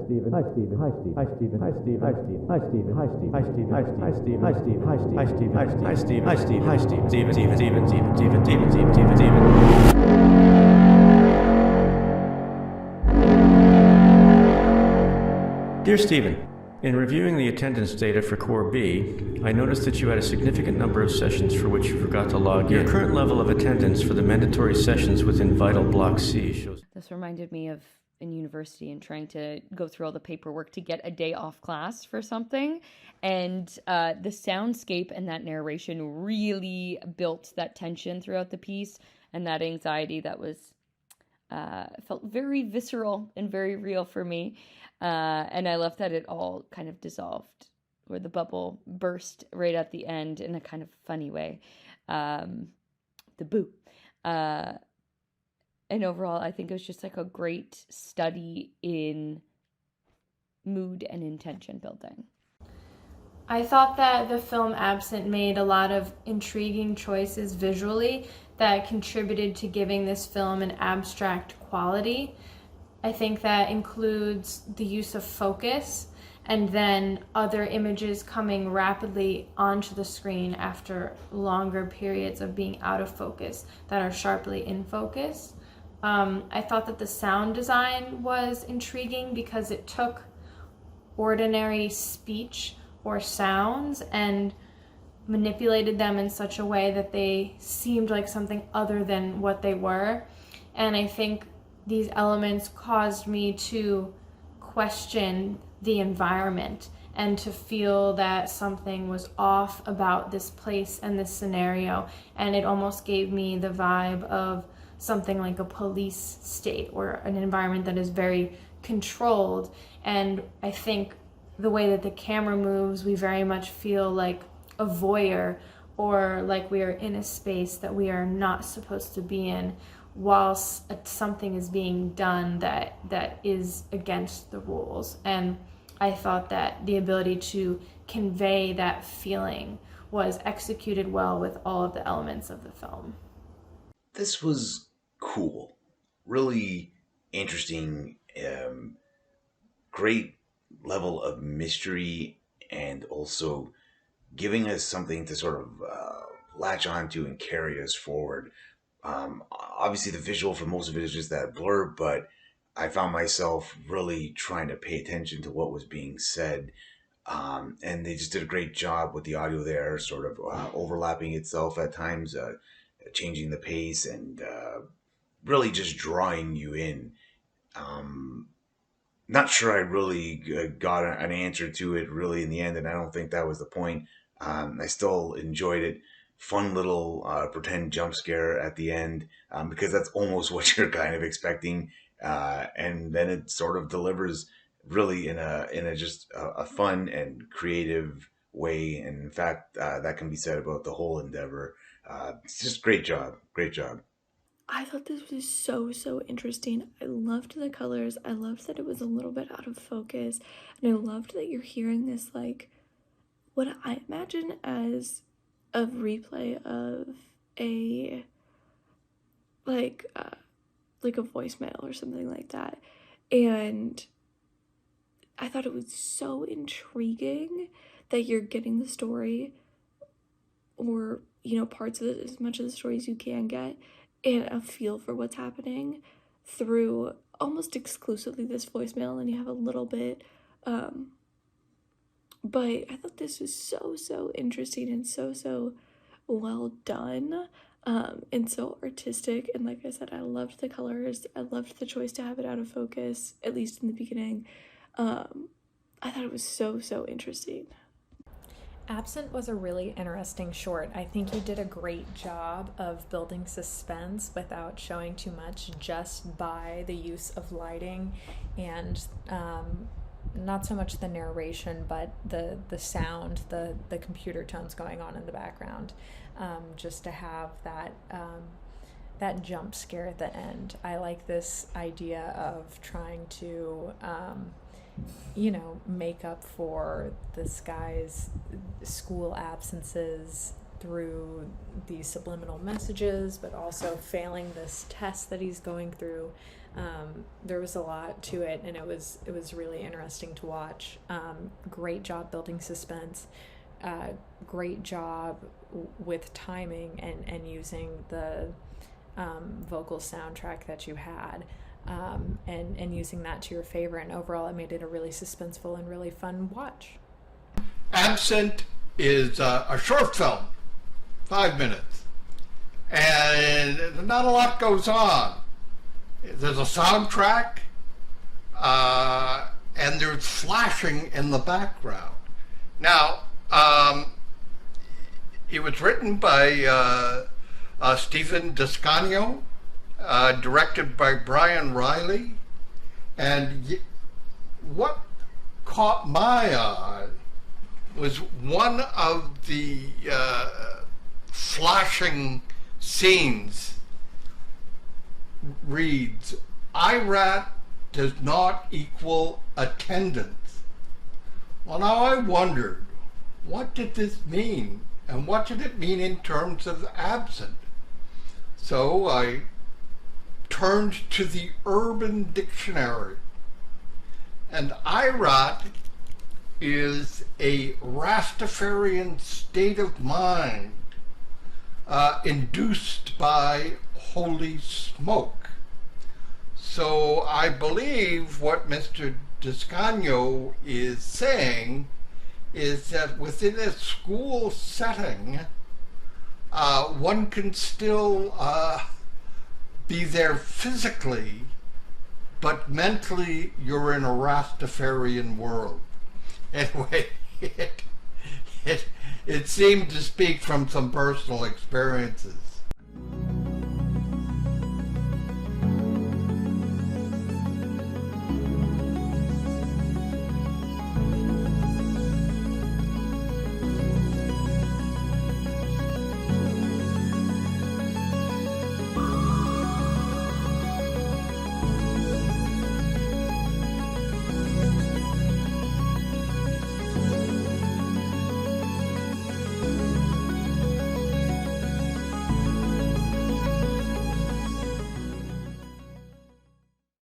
Stephen. Hi, Stephen. Hi, Stephen. Hi, Stephen. Hi, Stephen. Hi, Stephen. Hi, Stephen. Hi, Stephen. Hi, Stephen. Hi, Stephen. Hi, Stephen. Hi, Stephen. Hi, Stephen. Hi, Stephen. Hi, Stephen. Hi, Stephen. Hi, Stephen. Stephen. Stephen. Stephen. Stephen. Stephen. Stephen. Stephen. Stephen. Stephen. Dear Stephen, in reviewing the attendance data for Core B, I noticed that you had a significant number of sessions for which you forgot to log in. Your current level of attendance for the mandatory sessions within Vital Block C shows... This reminded me of in university and trying to go through all the paperwork to get a day off class for something. And the soundscape and that narration really built that tension throughout the piece and that anxiety that was felt very visceral and very real for me. And I love that it all kind of dissolved, where the bubble burst right at the end in a kind of funny way. The boo. And overall, I think it was just like a great study in mood and intention building. I thought that the film Absent made a lot of intriguing choices visually that contributed to giving this film an abstract quality. I think that includes the use of focus and then other images coming rapidly onto the screen after longer periods of being out of focus that are sharply in focus. I thought that the sound design was intriguing because it took ordinary speech or sounds and manipulated them in such a way that they seemed like something other than what they were. And I think these elements caused me to question the environment and to feel that something was off about this place and this scenario. And it almost gave me the vibe of something like a police state or an environment that is very controlled. And I think the way that the camera moves, we very much feel like a voyeur or like we are in a space that we are not supposed to be in whilst something is being done that is against the rules. And I thought that the ability to convey that feeling was executed well with all of the elements of the film. This was cool, really interesting, great level of mystery, and also giving us something to sort of latch onto and carry us forward. Obviously, the visual for most of it is just that blur, but I found myself really trying to pay attention to what was being said. And they just did a great job with the audio there, sort of overlapping itself at times, changing the pace, and really just drawing you in. Not sure I really got an answer to it really in the end, and I don't think that was the point. I still enjoyed it. Fun little pretend jump scare at the end, because that's almost what you're kind of expecting, and then it sort of delivers really in a just a fun and creative way. And in fact, that can be said about the whole endeavor. It's just great job. I thought this was so interesting. I loved the colors. I loved that it was a little bit out of focus. And I loved that you're hearing this, like, what I imagine as a replay of a, like a voicemail or something like that. And I thought it was so intriguing that you're getting the story, or, you know, parts of it, as much of the story as you can get, and a feel for what's happening through almost exclusively this voicemail, and you have a little bit, but I thought this was so interesting and so well done, and so artistic. And like I said, I loved the colors. I loved the choice to have it out of focus, at least in the beginning. I thought it was so interesting. Absent was a really interesting short. I think you did a great job of building suspense without showing too much, just by the use of lighting and not so much the narration, but the sound, the computer tones going on in the background, just to have that jump scare at the end. I like this idea of trying to make up for this guy's school absences through these subliminal messages, but also failing this test that he's going through. There was a lot to it, and it was really interesting to watch. Great job building suspense. Great job with timing and using the vocal soundtrack that you had, and using that to your favor. And overall, it made it a really suspenseful and really fun watch. Absent is a short film, 5 minutes, and not a lot goes on. There's a soundtrack, and there's flashing in the background. Now, it was written by Stephen Descanio, directed by Brian Reilly, and what caught my eye was one of the flashing scenes reads, "IRAT does not equal attendance." Well, now I wondered, what did this mean? And what did it mean in terms of absent? So I turned to the Urban Dictionary. And IRAT is a Rastafarian state of mind induced by holy smoke. So I believe what Mr. Descanio is saying is that within a school setting, one can still be there physically, but mentally you're in a Rastafarian world. Anyway, it seemed to speak from some personal experiences.